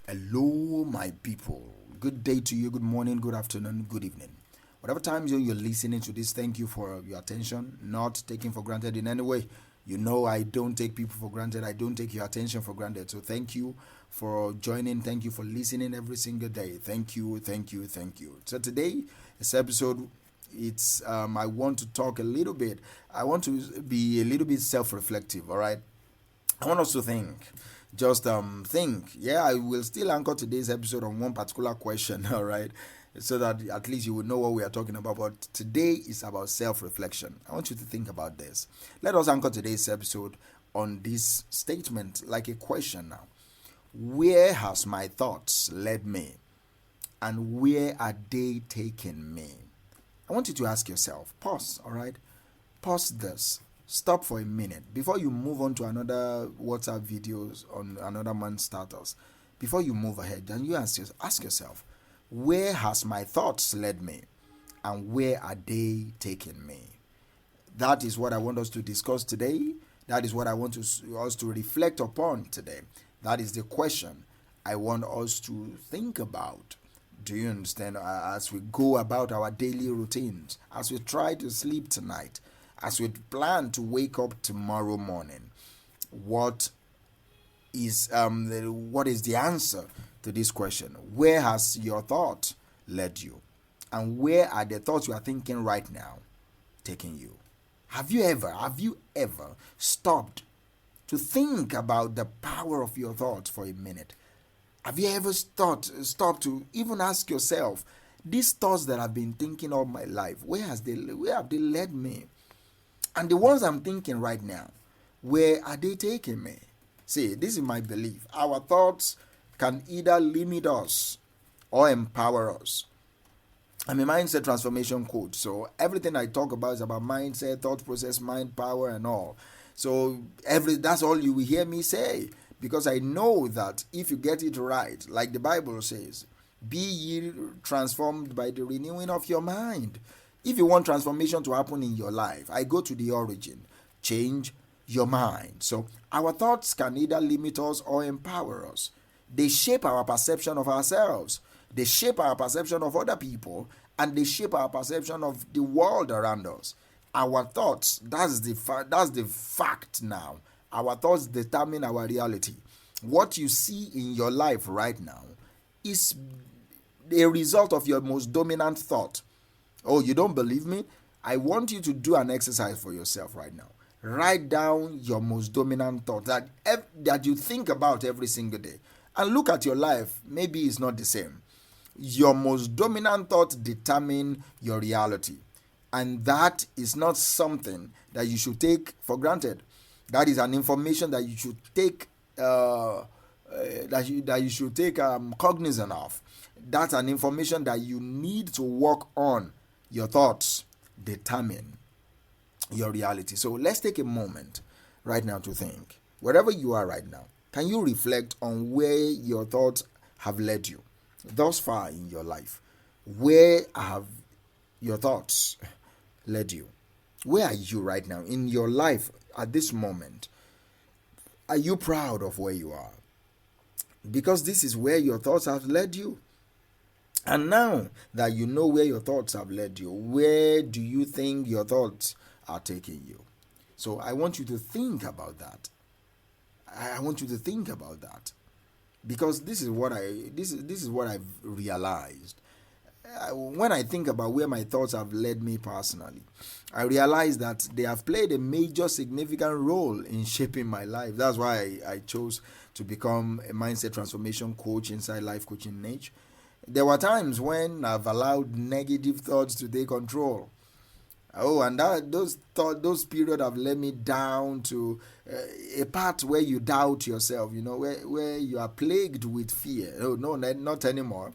Hello, my people. Good day to you, good morning, good afternoon, good evening. Whatever time you're listening to this, thank you for your attention, not taken for granted in any way. You know, I don't take people for granted. I don't take your attention for granted. So thank you for joining. Thank you for listening every single day. Thank you, thank you, thank you. So today, this episode, I want to talk a little bit. I want to be a little bit self-reflective, all right? I want us to think. Just think. Yeah, I will still anchor today's episode on one particular question, all right? So that at least you will know what we are talking about. But today is about self-reflection. I want you to think about this. Let us anchor today's episode on this statement like a question now. Where has my thoughts led me? And where are they taking me? I want you to ask yourself. Pause, all right? Pause this. Stop for a minute before you move on to another WhatsApp videos on another man's status. Before you move ahead, then you ask yourself, where has my thoughts led me, and where are they taking me? That is what I want us to discuss today. That is what I want us to reflect upon today. That is the question I want us to think about. Do you understand? As we go about our daily routines, as we try to sleep tonight, as we plan to wake up tomorrow morning, what is the answer to this question? Where has your thought led you, and where are the thoughts you are thinking right now taking you? Have you ever stopped to think about the power of your thoughts for a minute? Have you ever stopped to even ask yourself, these thoughts that I've been thinking all my life, where have they led me? And the ones I'm thinking right now, where are they taking me? See, this is my belief. Our thoughts can either limit us or empower us. I'm a mindset transformation coach, so everything I talk about is about mindset, thought process, mind power, and all. So that's all you will hear me say, because I know that if you get it right, like the Bible says, be ye transformed by the renewing of your mind. If you want transformation to happen in your life, I go to the origin. Change your mind. So our thoughts can either limit us or empower us. They shape our perception of ourselves. They shape our perception of other people, and they shape our perception of the world around us. Our thoughts, that's the fact now. Our thoughts determine our reality. What you see in your life right now is a result of your most dominant thought. Oh, you don't believe me? I want you to do an exercise for yourself right now. Write down your most dominant thought that you think about every single day, and look at your life. Maybe it's not the same. Your most dominant thoughts determine your reality, and that is not something that you should take for granted. That is an information that you should take cognizance of. That's an information that you need to work on. Your thoughts determine your reality. So let's take a moment right now to think. Wherever you are right now, can you reflect on where your thoughts have led you thus far in your life? Where have your thoughts led you? Where are you right now in your life at this moment? Are you proud of where you are? Because this is where your thoughts have led you. And now that you know where your thoughts have led you, where do you think your thoughts are taking you? So I want you to think about that. I want you to think about that, because this is what I've realized. When I think about where my thoughts have led me personally, I realize that they have played a major significant role in shaping my life. That's why I chose to become a mindset transformation coach inside Life Coaching Niche. There were times when I've allowed negative thoughts to take control. Oh, and those periods have led me down to a part where you doubt yourself, where you are plagued with fear. Oh, no, not anymore.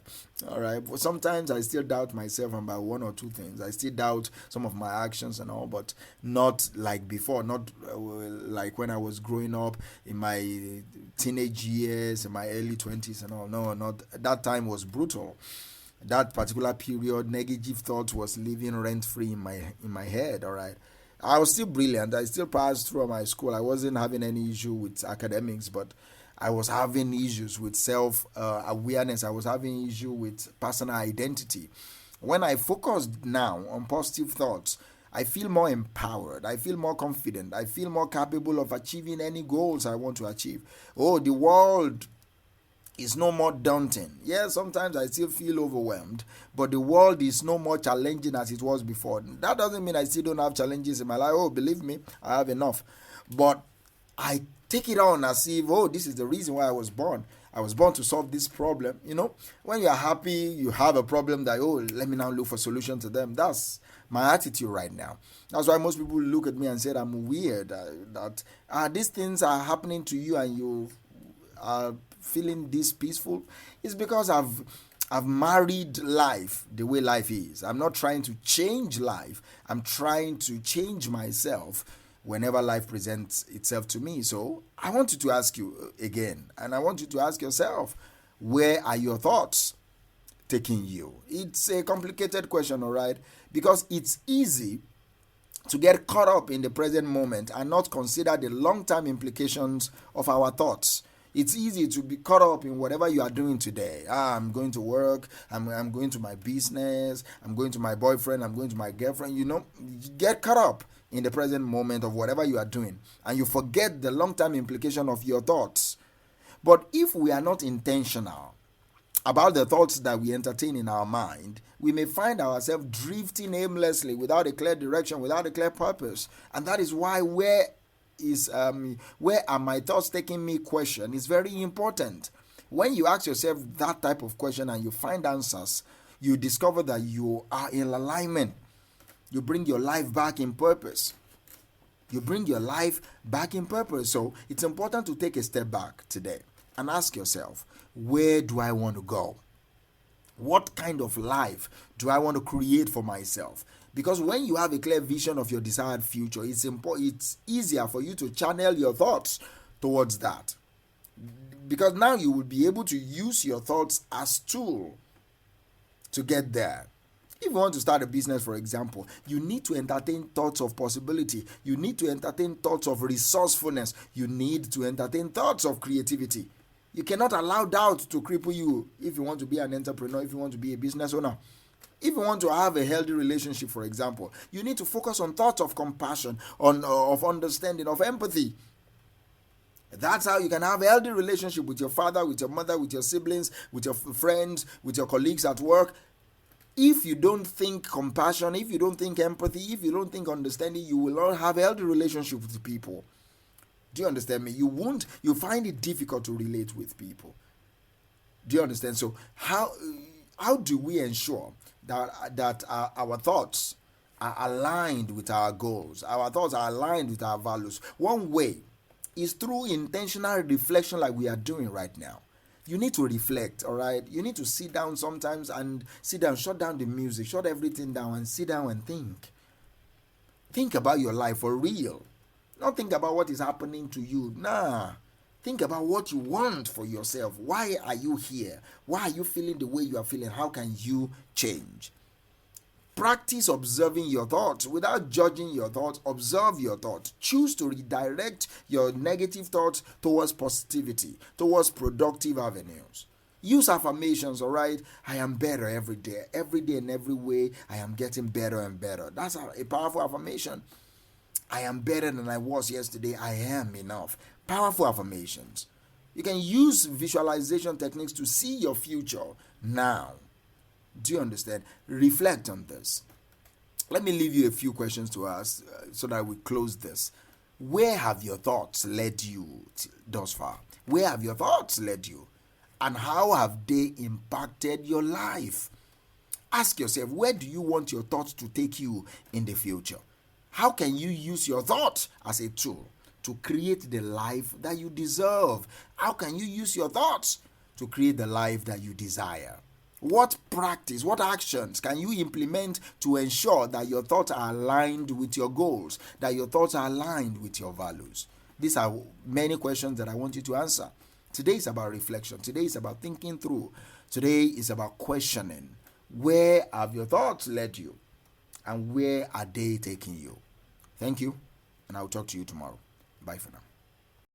All right. But sometimes I still doubt myself about one or two things. I still doubt some of my actions and all, but not like before, not like when I was growing up in my teenage years, in my early 20s and all. No, not that time was brutal. That particular period, negative thoughts was living rent-free in my head, all right? I was still brilliant. I still passed through my school. I wasn't having any issue with academics, but I was having issues with self-awareness. I was having issue with personal identity. When I focused now on positive thoughts, I feel more empowered. I feel more confident. I feel more capable of achieving any goals I want to achieve. Oh, the world is no more daunting. Yeah, sometimes I still feel overwhelmed, but the world is no more challenging as it was before. That doesn't mean I still don't have challenges in my life. Oh, believe me, I have enough. But I take it on as if, oh, this is the reason why I was born. I was born to solve this problem. When you're happy, you have a problem that, oh, let me now look for solution to them. That's my attitude right now. That's why most people look at me and say I'm weird. That these things are happening to you and you are feeling this peaceful. It's because I've married life the way life is. I'm not trying to change life. I'm trying to change myself whenever life presents itself to me. So I want you to ask you again, and I want you to ask yourself, where are your thoughts taking you? It's a complicated question, all right? Because it's easy to get caught up in the present moment and not consider the long-term implications of our thoughts. It's easy to be caught up in whatever you are doing today. I'm going to work, I'm going to my business, I'm going to my boyfriend, I'm going to my girlfriend. You get caught up in the present moment of whatever you are doing, and you forget the long-term implication of your thoughts. But if we are not intentional about the thoughts that we entertain in our mind, we may find ourselves drifting aimlessly without a clear direction, without a clear purpose. And that is why where are my thoughts taking me question is very important. When you ask yourself that type of question and you find answers, you discover that you are in alignment. You bring your life back in purpose. You bring your life back in purpose. So it's important to take a step back today and ask yourself, where do I want to go? What kind of life do I want to create for myself? Because when you have a clear vision of your desired future, it's easier for you to channel your thoughts towards that. Because now you will be able to use your thoughts as tool to get there. If you want to start a business, for example, you need to entertain thoughts of possibility. You need to entertain thoughts of resourcefulness. You need to entertain thoughts of creativity. You cannot allow doubt to cripple you if you want to be an entrepreneur, if you want to be a business owner. If you want to have a healthy relationship, for example, you need to focus on thoughts of compassion, of understanding, of empathy. That's how you can have a healthy relationship with your father, with your mother, with your siblings, with your friends, with your colleagues at work. If you don't think compassion, if you don't think empathy, if you don't think understanding, you will not have a healthy relationship with people. Do you understand me? You find it difficult to relate with people. Do you understand? So how do we ensure that our thoughts are aligned with our goals? Our thoughts are aligned with our values. One way is through intentional reflection like we are doing right now. You need to reflect, all right? You need to sit down sometimes and shut down the music, shut everything down and sit down and think. Think about your life for real. Don't think about what is happening to you. Nah. Think about what you want for yourself. Why are you here? Why are you feeling the way you are feeling? How can you change? Practice observing your thoughts. Without judging your thoughts, observe your thoughts. Choose to redirect your negative thoughts towards positivity, towards productive avenues. Use affirmations, all right? I am better every day. Every day in every way, I am getting better and better. That's a powerful affirmation. I am better than I was yesterday. I am enough. Powerful affirmations. You can use visualization techniques to see your future now. Do you understand? Reflect on this. Let me leave you a few questions to ask so that we close this. Where have your thoughts led you thus far? Where have your thoughts led you? And how have they impacted your life? Ask yourself, where do you want your thoughts to take you in the future? How can you use your thoughts as a tool to create the life that you deserve? How can you use your thoughts to create the life that you desire? What practice, what actions can you implement to ensure that your thoughts are aligned with your goals, that your thoughts are aligned with your values? These are many questions that I want you to answer. Today is about reflection. Today is about thinking through. Today is about questioning. Where have your thoughts led you? And where are they taking you? Thank you, and I'll talk to you tomorrow. Bye for now.